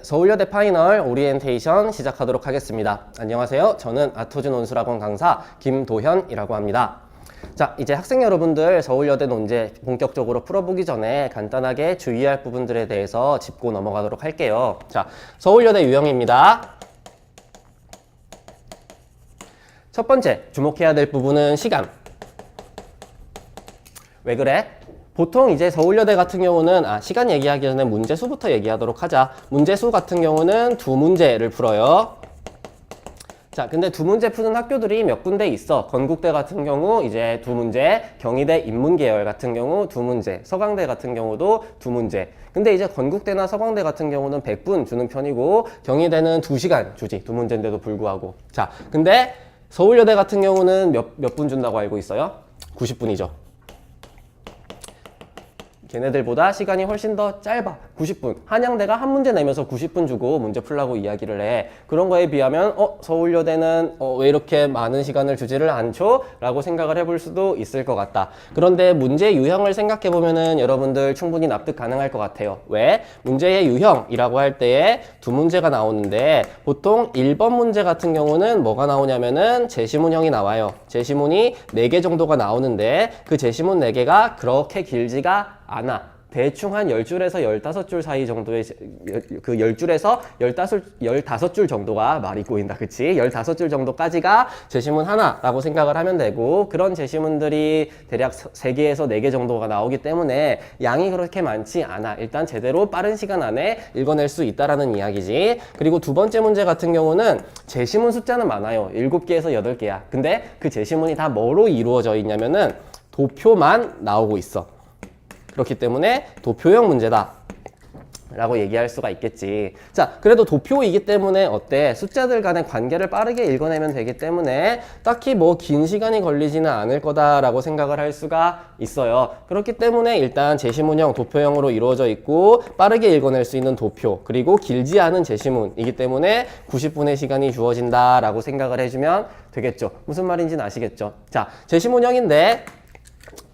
서울여대 파이널 오리엔테이션 시작하도록 하겠습니다. 안녕하세요. 저는 아토즈 논술학원 강사 김도현이라고 합니다. 자, 이제 학생 여러분들 서울여대 논제 본격적으로 풀어보기 전에 간단하게 주의할 부분들에 대해서 짚고 넘어가도록 할게요. 자, 서울여대 유형입니다. 첫 번째 주목해야 될 부분은 시간. 왜 그래? 보통 이제 서울여대 같은 경우는 시간 얘기하기 전에 문제수부터 얘기하도록 하자. 문제수 같은 경우는 두 문제를 풀어요. 자, 근데 두 문제 푸는 학교들이 몇 군데 있어. 건국대 같은 경우 이제 두 문제, 경희대 인문계열 같은 경우 두 문제, 서강대 같은 경우도 두 문제. 근데 이제 건국대나 서강대 같은 경우는 100분 주는 편이고 경희대는 2시간 주지. 두 문제인데도 불구하고. 자, 근데 서울여대 같은 경우는 몇 분 준다고 알고 있어요? 90분이죠. 걔네들보다 시간이 훨씬 더 짧아. 90분. 한양대가 한 문제 내면서 90분 주고 문제 풀라고 이야기를 해. 그런 거에 비하면 서울여대는 왜 이렇게 많은 시간을 주지를 않죠? 라고 생각을 해볼 수도 있을 것 같다. 그런데 문제 유형을 생각해보면은 여러분들 충분히 납득 가능할 것 같아요. 왜? 문제의 유형이라고 할 때에 두 문제가 나오는데 보통 1번 문제 같은 경우는 뭐가 나오냐면은 제시문형이 나와요. 제시문이 4개 정도가 나오는데 그 제시문 4개가 그렇게 길지가 않아. 대충 한 10줄에서 15줄 사이 정도의 그 10줄에서 15줄 정도가 말이 꼬인다. 그치? 15줄 정도까지가 제시문 하나라고 생각을 하면 되고 그런 제시문들이 대략 3개에서 4개 정도가 나오기 때문에 양이 그렇게 많지 않아. 일단 제대로 빠른 시간 안에 읽어낼 수 있다라는 이야기지. 그리고 두 번째 문제 같은 경우는 제시문 숫자는 많아요. 7개에서 8개야. 근데 그 제시문이 다 뭐로 이루어져 있냐면은 도표만 나오고 있어. 그렇기 때문에 도표형 문제다 라고 얘기할 수가 있겠지. 자, 그래도 도표이기 때문에 어때? 숫자들 간의 관계를 빠르게 읽어내면 되기 때문에 딱히 뭐 긴 시간이 걸리지는 않을 거다라고 생각을 할 수가 있어요. 그렇기 때문에 일단 제시문형, 도표형으로 이루어져 있고 빠르게 읽어낼 수 있는 도표, 그리고 길지 않은 제시문이기 때문에 90분의 시간이 주어진다라고 생각을 해주면 되겠죠. 무슨 말인지는 아시겠죠? 자, 제시문형인데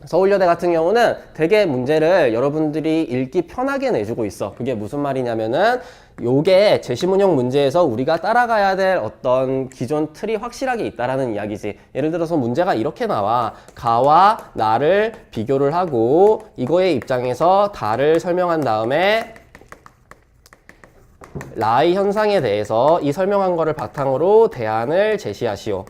서울여대 같은 경우는 되게 문제를 여러분들이 읽기 편하게 내주고 있어. 그게 무슨 말이냐면은 요게 제시문형 문제에서 우리가 따라가야 될 어떤 기존 틀이 확실하게 있다라는 이야기지. 예를 들어서 문제가 이렇게 나와. 가와 나를 비교를 하고 이거의 입장에서 다를 설명한 다음에 라이 현상에 대해서 이 설명한 거를 바탕으로 대안을 제시하시오.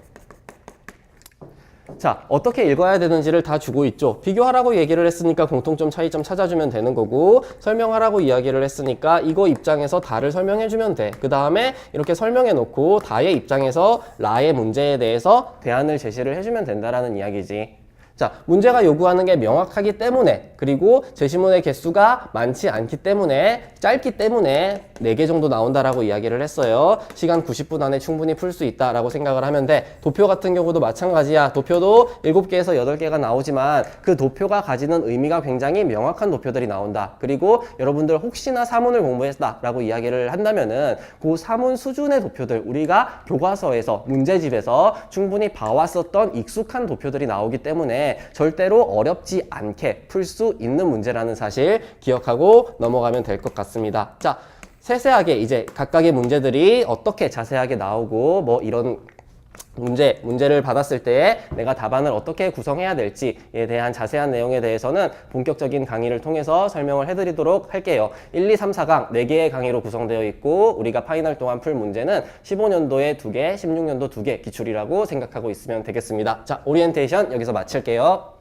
자, 어떻게 읽어야 되는지를 다 주고 있죠. 비교하라고 얘기를 했으니까 공통점, 차이점 찾아주면 되는 거고 설명하라고 이야기를 했으니까 이거 입장에서 다를 설명해주면 돼. 그 다음에 이렇게 설명해 놓고 다의 입장에서 라의 문제에 대해서 대안을 제시를 해주면 된다라는 이야기지. 자, 문제가 요구하는 게 명확하기 때문에 그리고 제시문의 개수가 많지 않기 때문에 짧기 때문에 4개 정도 나온다라고 이야기를 했어요. 시간 90분 안에 충분히 풀 수 있다라고 생각을 하면 돼. 도표 같은 경우도 마찬가지야. 도표도 7개에서 8개가 나오지만 그 도표가 가지는 의미가 굉장히 명확한 도표들이 나온다. 그리고 여러분들 혹시나 사문을 공부했다라고 이야기를 한다면은 그 사문 수준의 도표들 우리가 교과서에서 문제집에서 충분히 봐왔었던 익숙한 도표들이 나오기 때문에 절대로 어렵지 않게 풀 수 있는 문제라는 사실 기억하고 넘어가면 될 것 같습니다. 자, 세세하게 이제 각각의 문제들이 어떻게 자세하게 나오고 뭐 이런 문제를 받았을 때 내가 답안을 어떻게 구성해야 될지에 대한 자세한 내용에 대해서는 본격적인 강의를 통해서 설명을 해드리도록 할게요. 1, 2, 3, 4강 4개의 강의로 구성되어 있고 우리가 파이널 동안 풀 문제는 15년도에 2개, 16년도 2개 기출이라고 생각하고 있으면 되겠습니다. 자, 오리엔테이션 여기서 마칠게요.